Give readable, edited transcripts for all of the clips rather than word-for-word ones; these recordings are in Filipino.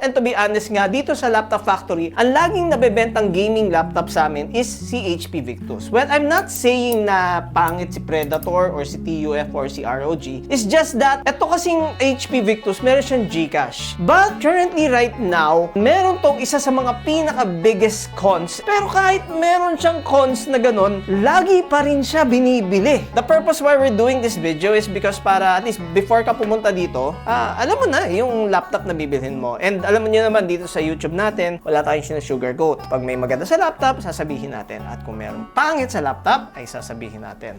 And to be honest nga, dito sa Laptop Factory, ang laging nabebentang gaming laptop sa amin is si HP Victus. Well, I'm not saying na pangit si Predator or si TUF or si ROG. It's just that, eto kasing HP Victus, meron siyang Gcash. But currently right now, meron tong isa sa mga pinaka-biggest cons. Pero kahit meron siyang cons na ganun, lagi pa rin siya binibili. The purpose why we're doing this video is because para at least before ka pumunta dito, alam mo na yung laptop na bibilhin mo. And alam niyo naman dito sa YouTube natin, wala tayong sinasugarcoat. Pag may maganda sa laptop, sasabihin natin. At kung meron pangit sa laptop, ay sasabihin natin.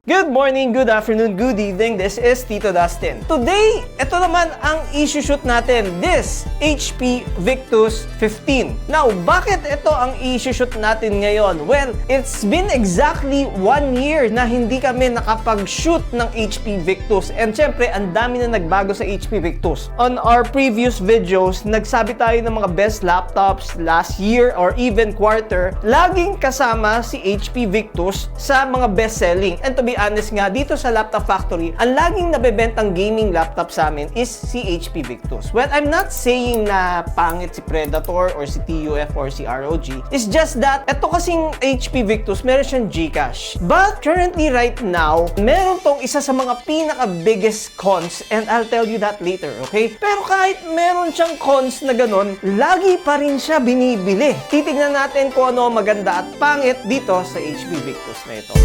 Good morning, good afternoon, good evening. This is Tito Dustin. Today, ito naman ang i-shoot natin. This HP Victus 15. Now, bakit ito ang i-shoot natin ngayon? Well, it's been exactly 1 year na hindi kami nakapag-shoot ng HP Victus. And syempre, ang dami na nagbago sa HP Victus. On our previous videos, nagsabi tayo ng mga best laptops last year or even quarter. Laging kasama si HP Victus sa mga best-selling. And to be honest nga, dito sa Laptop Factory, ang laging nabebentang gaming laptop sa amin is si HP Victus. Well, I'm not saying na pangit si Predator or si TUF or si ROG. It's just that, eto kasing HP Victus, meron siyang Gcash. But currently right now, meron tong isa sa mga pinaka-biggest cons and I'll tell you that later, okay? Pero kahit meron siyang cons na ganun, lagi pa rin siya binibili. Titignan natin kung ano maganda at pangit dito sa HP Victus na ito.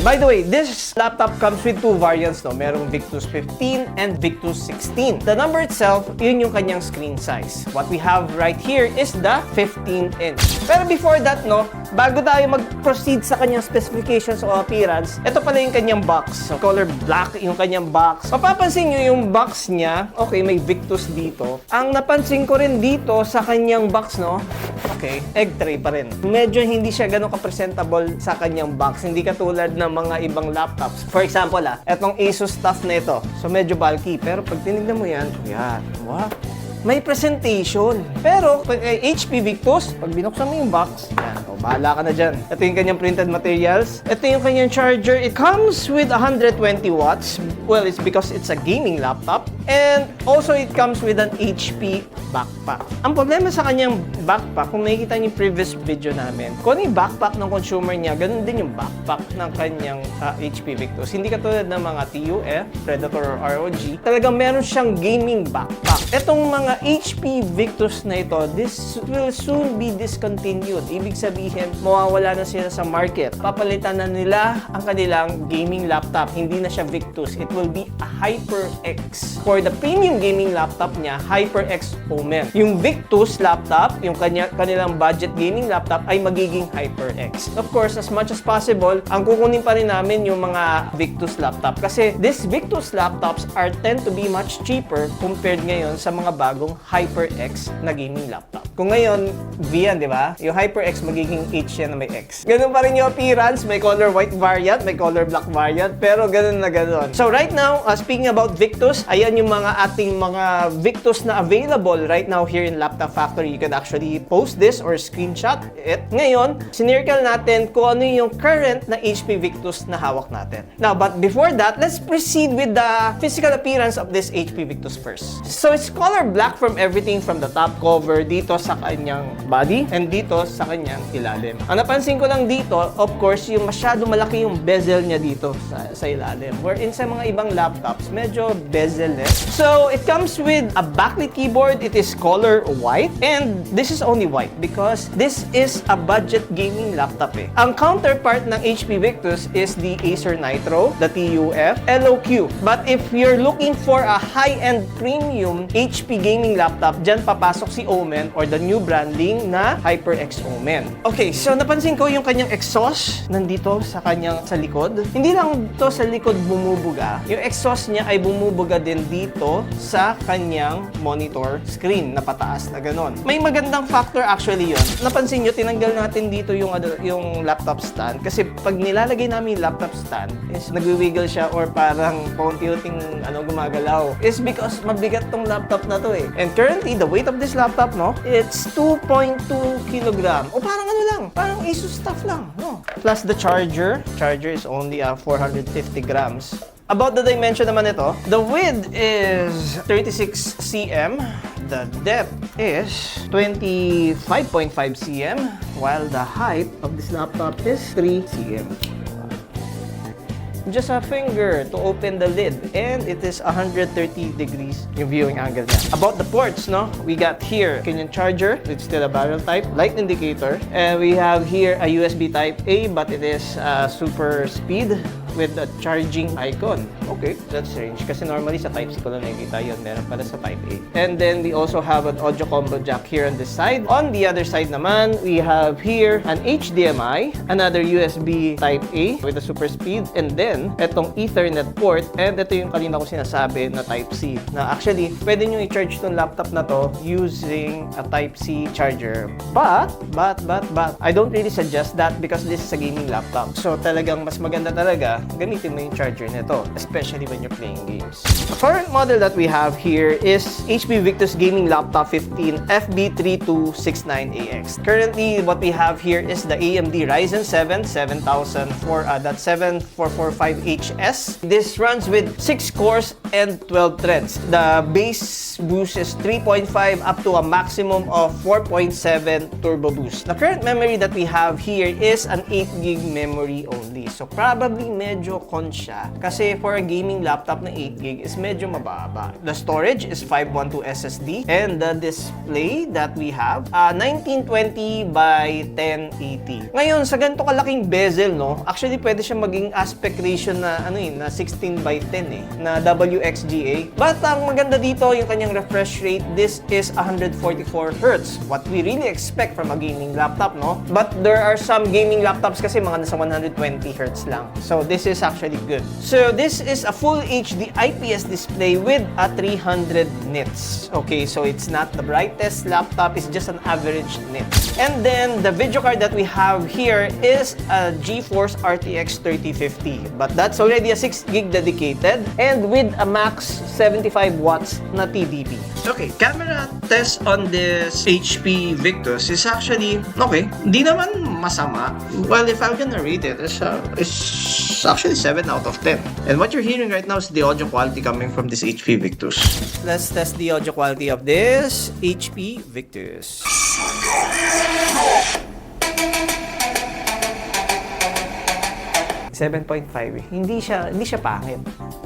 By the way, this laptop comes with two variants, no? Merong Victus 15 and Victus 16. The number itself, yun yung kanyang screen size. What we have right here is the 15-inch. Pero before that, no, bago tayo mag-proceed sa kanyang specifications o appearance, ito pala yung kanyang box. So, color black yung kanyang box. Mapapansin nyo yung box niya, okay, may Victus dito. Ang napansin ko rin dito sa kanyang box, no, okay, egg tray pa rin. Medyo hindi siya ganun ka-presentable sa kanyang box. Hindi katulad ng mga ibang laptops. For example, etong Asus stuff na ito. So, medyo bulky. Pero pag tinignan mo yan, wow, may presentation. Pero, pag HP Victus, pag binuksan mo yung box, yan, bahala ka na dyan. Ito yung kanyang printed materials. Ito yung kanyang charger. It comes with 120 watts. Well, it's because it's a gaming laptop. And also, it comes with an HP backpack. Ang problema sa kanyang backpack, kung nakikita niyo yung previous video namin, kung ano yung backpack ng consumer niya, ganun din yung backpack ng kanyang HP Victus. Hindi katulad ng mga TUF, Predator, or ROG. Talagang meron siyang gaming backpack. Etong mga HP Victus na ito, this will soon be discontinued. Ibig sabihin, mawawala na sila sa market. Papalitan na nila ang kanilang gaming laptop. Hindi na siya Victus. It will be a HyperX. For the premium gaming laptop niya, HyperX Omen. Yung Victus laptop, yung kanilang budget gaming laptop ay magiging HyperX. Of course, as much as possible, ang kukunin pa rin namin yung mga Victus laptop. Kasi these Victus laptops tend to be much cheaper compared ngayon sa mga bagong HyperX na gaming laptop. Kung ngayon, V yan, di ba? Yung HyperX magiging H yan na may X. Ganun pa rin yung appearance. May color white variant, may color black variant, pero ganun na ganun. So right now, speaking about Victus, ayan yung mga ating mga Victus na available right now here in Laptop Factory. You can actually post this or screenshot it. Ngayon, sinircle natin kung ano yung current na HP Victus na hawak natin. Now, but before that, let's proceed with the physical appearance of this HP Victus first. So it's color black from everything from the top cover, dito sa kanyang body, and dito sa kanyang ilalim. Ang napansin ko lang dito, of course, yung masyado malaki yung bezel niya dito sa ilalim. Wherein sa mga ibang laptops, medyo bezel-less. So, it comes with a backlit keyboard. It is color white. And this is only white because this is a budget gaming laptop eh. Ang counterpart ng HP Victus is the Acer Nitro, the TUF, LOQ. But if you're looking for a high-end premium HP gaming laptop, dyan papasok si Omen or the new branding na HyperX Omen. Okay, so napansin ko yung kanyang exhaust nandito sa likod. Hindi lang to sa likod bumubuga. Yung exhaust niya ay bumubuga din dito sa kanyang monitor screen na pataas na ganon. May magandang factor actually yun. Napansin nyo, tinanggal natin dito yung laptop stand kasi pag nilalagay namin yung laptop stand is nagwi-wiggle siya or parang paunti-unting gumagalaw. Is because mabigat tong laptop na to eh. And currently, the weight of this laptop, no, it's 2.2 kilogram. O parang lang, parang Asus stuff lang, no? plus the charger. Charger is only 450 grams. About the dimension naman ito, the width is 36 cm, the depth is 25.5 cm, while the height of this laptop is 3 cm. Just a finger to open the lid, and it is 130 degrees yung viewing angle niya. About the ports, no? We got here Canyon charger, it's still a barrel type, light indicator, and we have here a USB type A, but it is super speed with a charging icon. Okay, that's strange kasi normally sa Type C ko lang nakikita yun, meron pala sa Type A. And then we also have an audio combo jack here on this side. On the other side naman, we have here an HDMI, another USB Type A with a super speed, and then etong Ethernet port, and ito yung kanina ko sinasabi na Type C, na actually pwede nyo i-charge tong laptop na to using a Type C charger. But I don't really suggest that because this is a gaming laptop. So talagang mas maganda talaga gamitin mo yung charger nito, especially when you're playing games. The current model that we have here is HP Victus Gaming Laptop 15 FB3269AX. Currently, what we have here is the AMD Ryzen 7 7445HS. This runs with 6 cores and 12 threads. The base boost is 3.5 up to a maximum of 4.7 turbo boost. The current memory that we have here is an 8GB memory only. So probably medyo con siya kasi for a gaming laptop na 8GB is medyo mababa. The storage is 512 SSD, and the display that we have 1920 by 1080. Ngayon sa ganito kalaking bezel, no, actually pwede siya maging aspect ratio na na 16 by 10 na WXGA. But ang maganda dito yung kanyang refresh rate, this is 144 Hz. What we really expect from a gaming laptop, no? But there are some gaming laptops kasi mga nasa 120 Hz lang. So this is actually good. So this is a full HD IPS display with a 300 nits. Okay, so it's not the brightest laptop, it's just an average nits. And then the video card that we have here is a GeForce RTX 3050, but that's already a 6GB dedicated and with a max 75 watts na TDP. Okay, camera test on this HP Victus is actually okay. Hindi naman masama. Well, if I'm gonna rate it, it's actually 7 out of 10. And what you're hearing right now is the audio quality coming from this HP Victus. Let's test the audio quality of this HP Victus. 7.5 eh. Hindi siya pangit.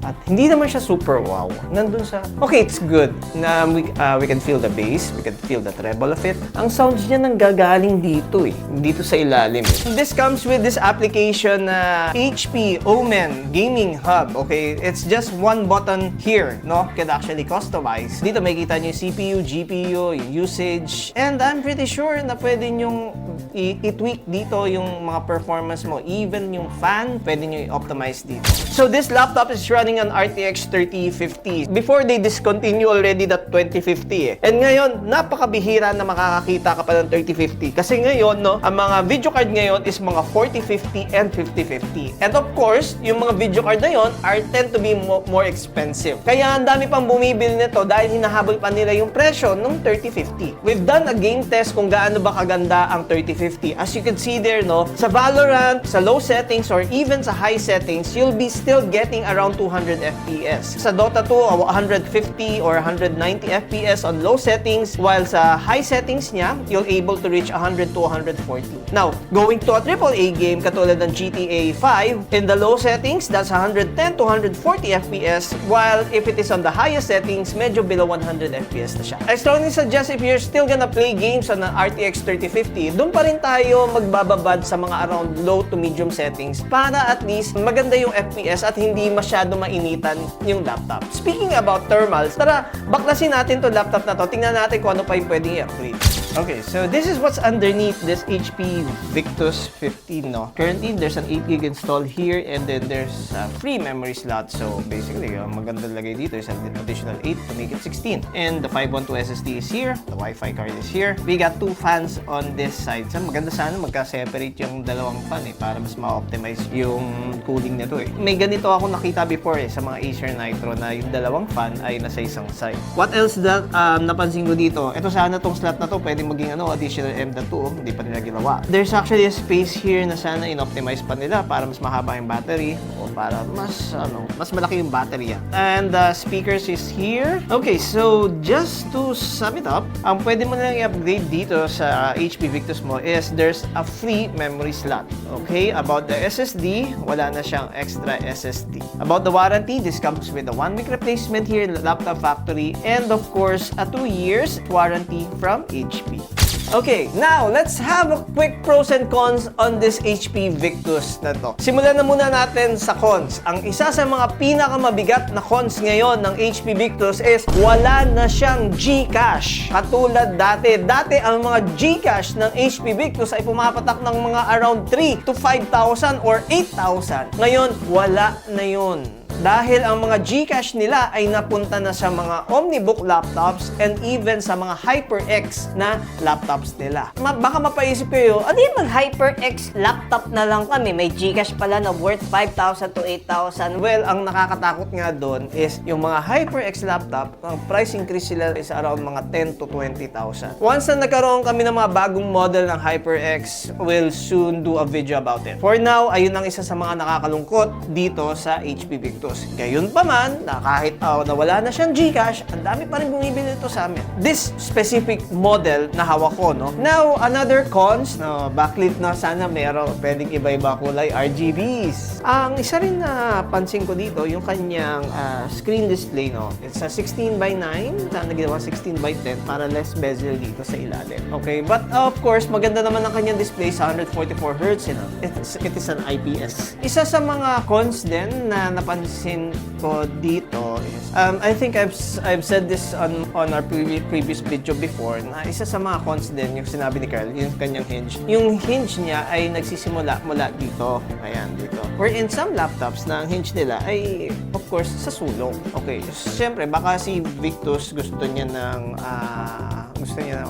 At hindi naman siya super wow. Nandun sa, okay, it's good. Na we can feel the bass, we can feel the treble of it. Ang sounds niya nanggagaling dito eh. Dito sa ilalim eh. This comes with this application na HP Omen Gaming Hub. Okay, it's just one button here, no? Can actually customize. Dito makikita niyo yung CPU, GPU, yung usage. And I'm pretty sure na pwede nyong i-tweak dito yung mga performance mo. Even yung fan, pwede nyo i-optimize dito. So this laptop is running on RTX 3050. Before they discontinue already that 2050 eh. And ngayon, napakabihira na makakakita ka pa ng 3050. Kasi ngayon, no, ang mga video card ngayon is mga 4050 and 5050. And of course, yung mga video card na yon tend to be more expensive. Kaya ang dami pang bumibili nito dahil hinahabol pa nila yung presyo ng 3050. We've done a game test kung gaano ba kaganda ang 3050. As you can see there, no, sa Valorant, sa low settings, or even sa high settings, you'll be still getting around 200 FPS. Sa Dota 2, 150 or 190 FPS on low settings, while sa high settings niya, you'll able to reach 100 to 140. Now, going to a AAA game katulad ng GTA 5, in the low settings, that's 110 to 140 FPS, while if it is on the highest settings, medyo below 100 FPS na siya. I strongly suggest if you're still gonna play games on an RTX 3050, doon pa rin tayo magbababad sa mga around low to medium settings para at least maganda yung FPS at hindi masyado mainitan yung laptop. Speaking about thermals, tara, baklasin natin to laptop na to. Tingnan natin kung ano pa yung pwedeng i-upgrade. Okay, so this is what's underneath this HP Victus 15, no? Currently, there's an 8GB installed here and then there's a free memory slot. So basically, ang maganda lagay dito is an additional 8 to make it 16. And the 512 SSD is here. The Wi-Fi card is here. We got two fans on this side. So maganda sana magka-separate yung dalawang fan eh para mas ma-optimize yung cooling nito eh. May ganito ako nakita before eh sa mga Acer Nitro na yung dalawang fan ay nasa isang side. What else that napansin ko dito? Ito sana tong slot na to pwede maging additional M.2, hindi pa nila ginawa. There's actually a space here na sana in-optimize pa nila para mas mahaba yung battery o para mas malaki yung battery yan. And the speakers is here. Okay, so just to sum it up, ang pwede mo lang i-upgrade dito sa HP Victus mo is there's a free memory slot. Okay, about the SSD, wala na siyang extra SSD. About the warranty, this comes with a 1-week replacement here in the Laptop Factory and of course a 2 years warranty from HP. Okay, now let's have a quick pros and cons on this HP Victus na to. Simulan na muna natin sa cons. Ang isa sa mga pinakamabigat na cons ngayon ng HP Victus is wala na siyang GCache. Katulad dati. Dati ang mga GCache ng HP Victus ay pumapatak ng mga around 3 to 5,000 or 8,000. Ngayon, wala na yun. Dahil ang mga GCache nila ay napunta na sa mga Omnibook laptops and even sa mga HyperX na laptops nila. Baka mapaisip kayo, O di mag-HyperX laptop na lang kami. May GCache pala na worth 5,000 to 8,000. well, ang nakakatakot nga doon is yung mga HyperX laptop, ang price increase sila is around mga 10 to 20,000. Once na nagkaroon kami ng mga bagong model ng HyperX, we'll soon do a video about it. For now, ayun ang isa sa mga nakakalungkot dito sa HP Victus. Gayon pa man, na kahit nawala na siyang GCache, ang dami pa rin bumibili ito sa amin. This specific model na hawak ko, no? Now, another cons, no, backlit na sana meron, pwedeng iba-iba kulay, RGBs. Ang isa rin na pansin ko dito, yung kanyang screen display, no? It's a 16:9, sana ginawa 16:10 para less bezel dito sa ilalim. Okay, but of course, maganda naman ang kanyang display sa 144 Hz, you know? It is an IPS. Isa sa mga cons din na napansin ko dito is I think I've said this on our previous video before na isa sa mga cons din yung sinabi ni Carl, yung kanyang hinge. Yung hinge niya ay nagsisimula mula dito. Ayan, dito. Where in some laptops na ang hinge nila ay of course sa sulong. Okay. Siyempre, baka si Victus gusto niya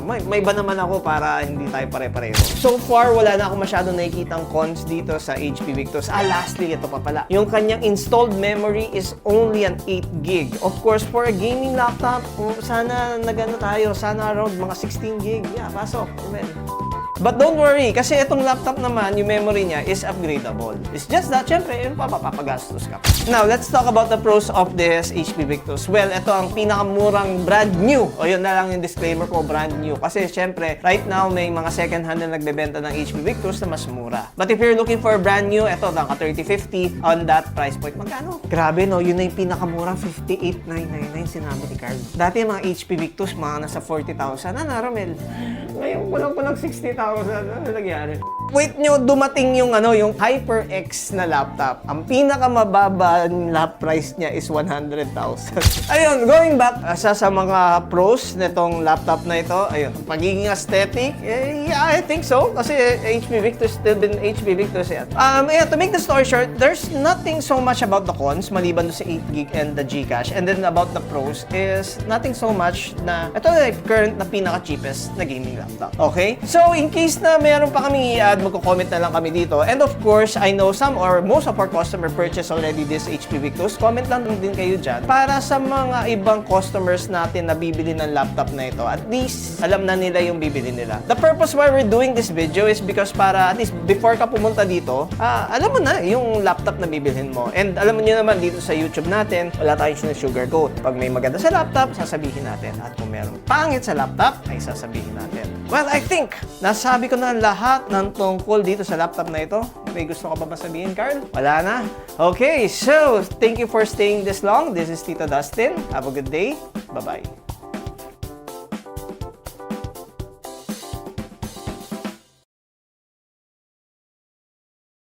may iba naman ako para hindi tayo pare-pareho. So far, wala na ako masyadong nakikitang cons dito sa HP Victus. Lastly, ito pa pala. Yung kanyang installed memory is only an 8 gig. Of course, for a gaming laptop, sana sana around mga 16 gig. Yeah, pasok. Amen. But don't worry, kasi itong laptop naman, yung memory niya is upgradable. It's just that, syempre, yung papagastos ka. Now, let's talk about the pros of this HP Victus. Well, ito ang pinakamurang brand new. O yun na lang yung disclaimer ko, brand new. Kasi syempre, right now, may mga second hand na nagbebenta ng HP Victus na mas mura. But if you're looking for brand new, ito, naka 3050 on that price point. Magkano? Grabe, no? Yun na yung pinakamurang 58,999 sinabi ni Carl. Dati yung mga HP Victus, mga nasa 40,000. Romel? Ngayon, kulang 60,000. Ano nangyari? Wait nyo, dumating yung HyperX na laptop. Ang pinakamababa lap price niya is 100,000. Ayun, going back sa mga pros nitong laptop na ito, ayun, pagiging aesthetic, yeah, I think so. Kasi HP Victus still been HP Victus yan. To make the story short, there's nothing so much about the cons, maliban sa 8 gig and the GCache. And then about the pros is nothing so much na, ito na current na pinaka-cheapest na gaming laptop. Okay? So, in case na meron pa kami i-add, magko-comment na lang kami dito. And of course, I know some or most of our customer purchase already this HP Victus. Comment lang din kayo dyan para sa mga ibang customers natin na bibili ng laptop na ito. At least, alam na nila yung bibili nila. The purpose why we're doing this video is because para at least before ka pumunta dito, alam mo na yung laptop na bibilhin mo. And alam mo nyo naman dito sa YouTube natin, wala tayong sugarcoat. Pag may maganda sa laptop, sasabihin natin. At kung meron pangit sa laptop, ay sasabihin natin. Well, I think nasabi ko na lahat ng tungkol dito sa laptop na ito. May gusto ka ba masabihin, Carl? Wala na? Okay, so thank you for staying this long. This is Tito Dustin. Have a good day. Bye-bye.